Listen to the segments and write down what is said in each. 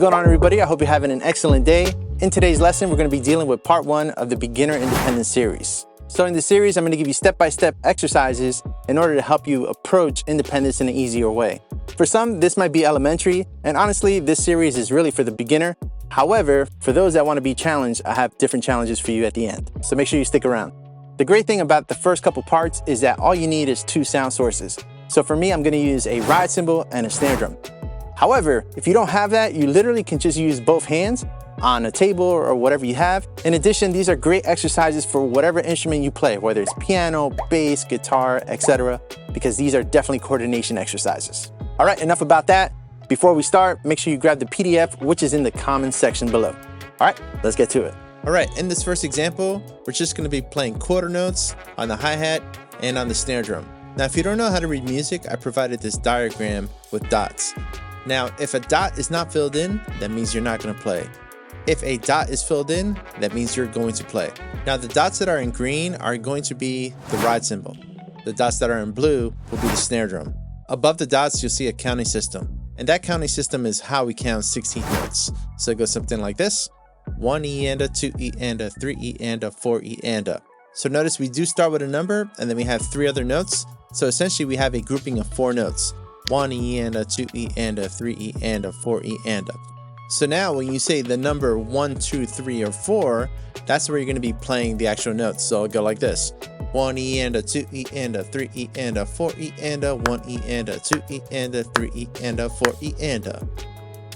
going on, everybody? I hope you're having an excellent day. In today's lesson, we're going to be dealing with part 1 of the Beginner Independence series. So in this series, I'm going to give you step-by-step exercises in order to help you approach independence in an easier way. For some, this might be elementary, and honestly, this series is really for the beginner. However, for those that want to be challenged, I have different challenges for you at the end. So make sure you stick around. The great thing about the first couple parts is that all you need is 2 sound sources. So for me, I'm going to use a ride cymbal and a snare drum. However, if you don't have that, you literally can just use both hands on a table or whatever you have. In addition, these are great exercises for whatever instrument you play, whether it's piano, bass, guitar, etc., because these are definitely coordination exercises. All right, enough about that. Before we start, make sure you grab the PDF, which is in the comments section below. All right, let's get to it. All right, in this first example, we're just going to be playing quarter notes on the hi-hat and on the snare drum. Now, if you don't know how to read music, I provided this diagram with dots. Now, if a dot is not filled in, that means you're not going to play. If a dot is filled in, that means you're going to play. Now, the dots that are in green are going to be the ride cymbal. The dots that are in blue will be the snare drum. Above the dots, you'll see a counting system. And that counting system is how we count 16th notes. So it goes something like this. 1 E and a, 2 E and a, 3 E and a, 4 E and a. So notice we do start with a number and then we have 3 other notes. So essentially we have a grouping of 4 notes. 1 E and a, 2 E and a, 3 E and a, 4 E and a. So now when you say the number 1, 2, 3, or 4, that's where you're going to be playing the actual notes. So it'll go like this. 1 E and a, 2 E and a, 3 E and a, 4 E and a, 1 E and a, 2 E and a, 3 E and a, 4 E and a.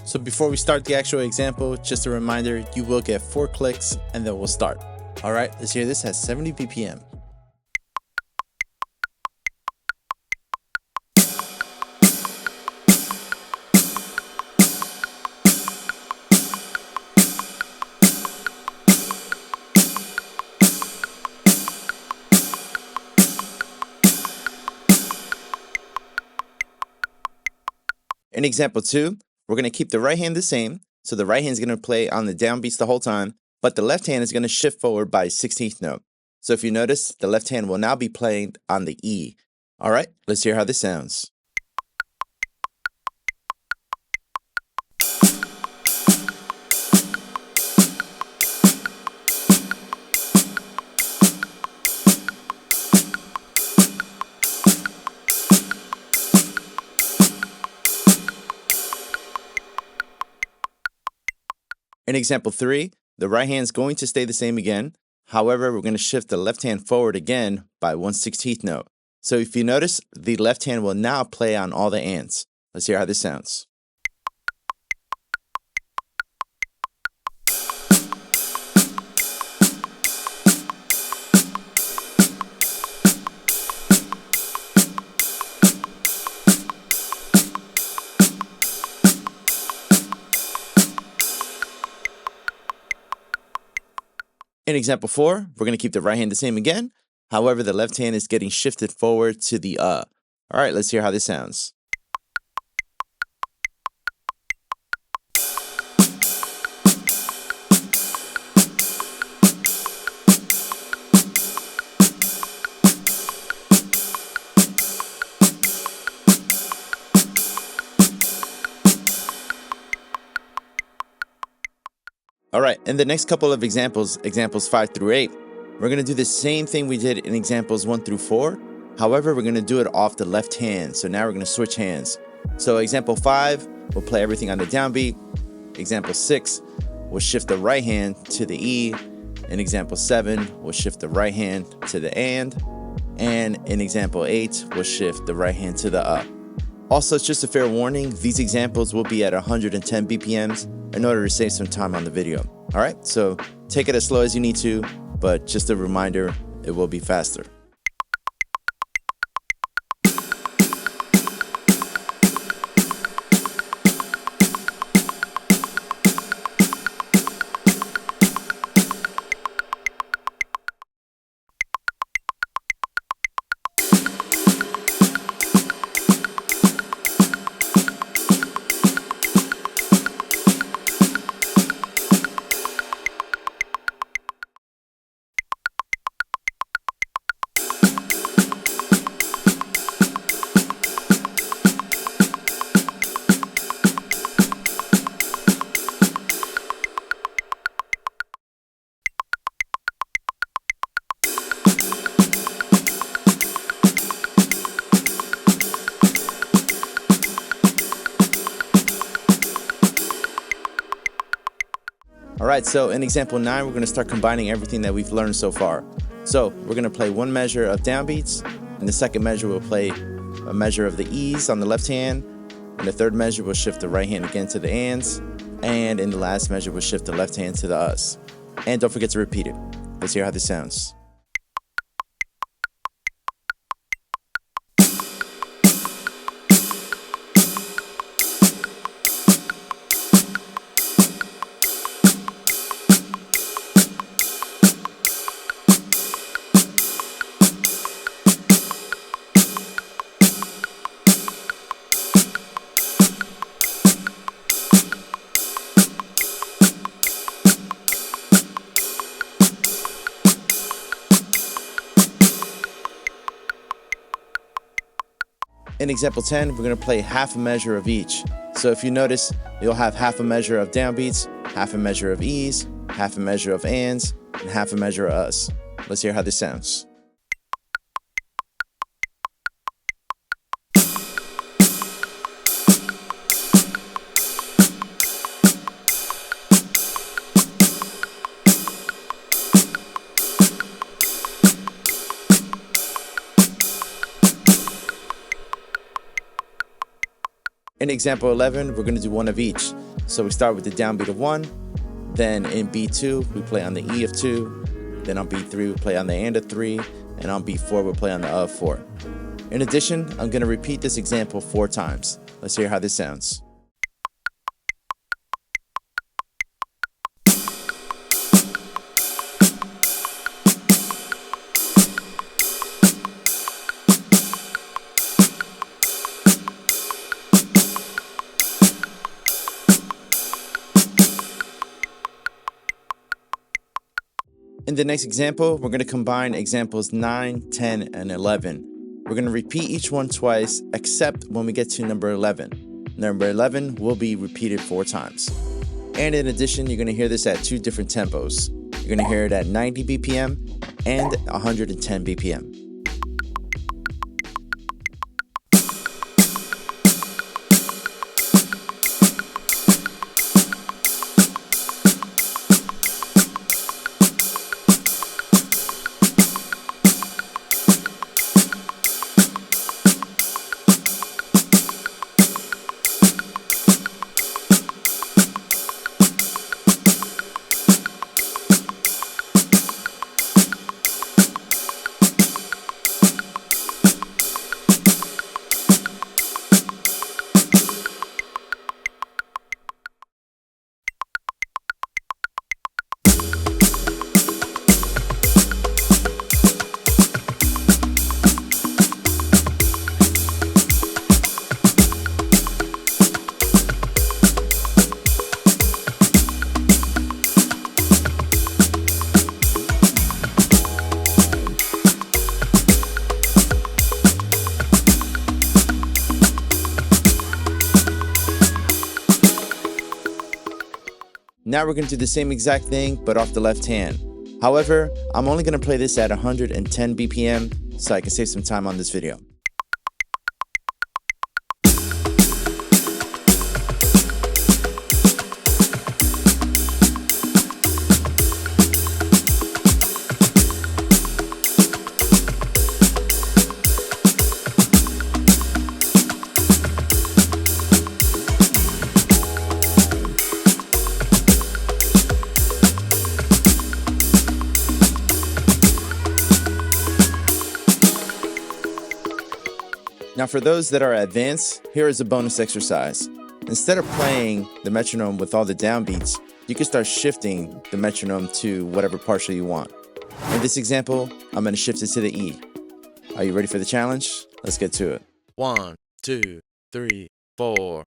So before we start the actual example, just a reminder, you will get 4 clicks and then we'll start. All right, let's hear this at 70 BPM. In example 2, we're going to keep the right hand the same. So the right hand is going to play on the downbeats the whole time, but the left hand is going to shift forward by a 16th note. So if you notice, the left hand will now be playing on the E. All right, let's hear how this sounds. In example 3, the right hand is going to stay the same again. However, we're going to shift the left hand forward again by 1/16th note. So if you notice, the left hand will now play on all the ands. Let's hear how this sounds. In example 4, we're going to keep the right hand the same again. However, the left hand is getting shifted forward to the All right, let's hear how this sounds. All right, in the next couple of examples 5 through 8, we're going to do the same thing we did in examples 1 through 4. However, we're going to do it off the left hand. So now we're going to switch hands. So example 5, we'll play everything on the downbeat. Example 6, we'll shift the right hand to the E. In example 7, we'll shift the right hand to the and. And in example 8, we'll shift the right hand to the up. Also, it's just a fair warning, these examples will be at 110 BPMs in order to save some time on the video. All right, so take it as slow as you need to, but just a reminder, it will be faster. All right, so in example 9, we're going to start combining everything that we've learned so far. So we're going to play one measure of downbeats. In the second measure, we'll play a measure of the E's on the left hand. In the third measure, we'll shift the right hand again to the ands. And in the last measure, we'll shift the left hand to the us. And don't forget to repeat it. Let's hear how this sounds. In example 10, we're going to play half a measure of each. So if you notice, you'll have half a measure of downbeats, half a measure of E's, half a measure of ands, and half a measure of us. Let's hear how this sounds. In example 11, we're going to do one of each. So we start with the downbeat of 1, then in beat 2, we play on the E of 2, then on beat 3, we play on the and of 3, and on beat 4, we'll play on the of 4. In addition, I'm going to repeat this example 4 times. Let's hear how this sounds. In the next example, we're going to combine examples 9, 10, and 11. We're going to repeat each one twice, except when we get to number 11. Number 11 will be repeated 4 times. And in addition, you're going to hear this at 2 different tempos. You're going to hear it at 90 BPM and 110 BPM. Now we're going to do the same exact thing, but off the left hand. However, I'm only going to play this at 110 BPM so I can save some time on this video. Now for those that are advanced, here is a bonus exercise. Instead of playing the metronome with all the downbeats, you can start shifting the metronome to whatever partial you want. In this example, I'm going to shift it to the E. Are you ready for the challenge? Let's get to it. 1, 2, 3, 4.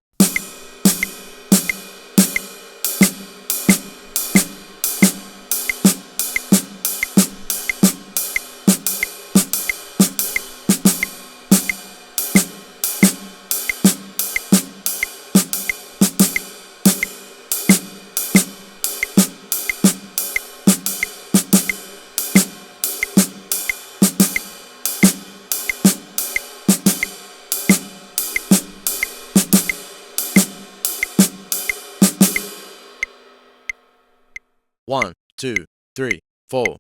2, 3, 4.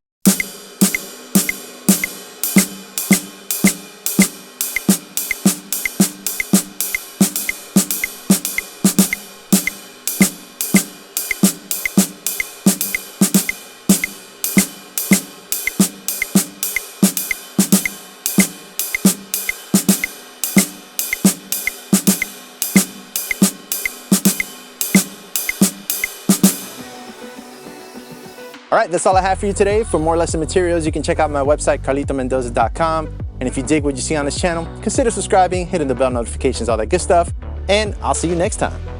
All right, that's all I have for you today. For more lesson materials, you can check out my website, carlitomendoza.com. And if you dig what you see on this channel, consider subscribing, hitting the bell notifications, all that good stuff. And I'll see you next time.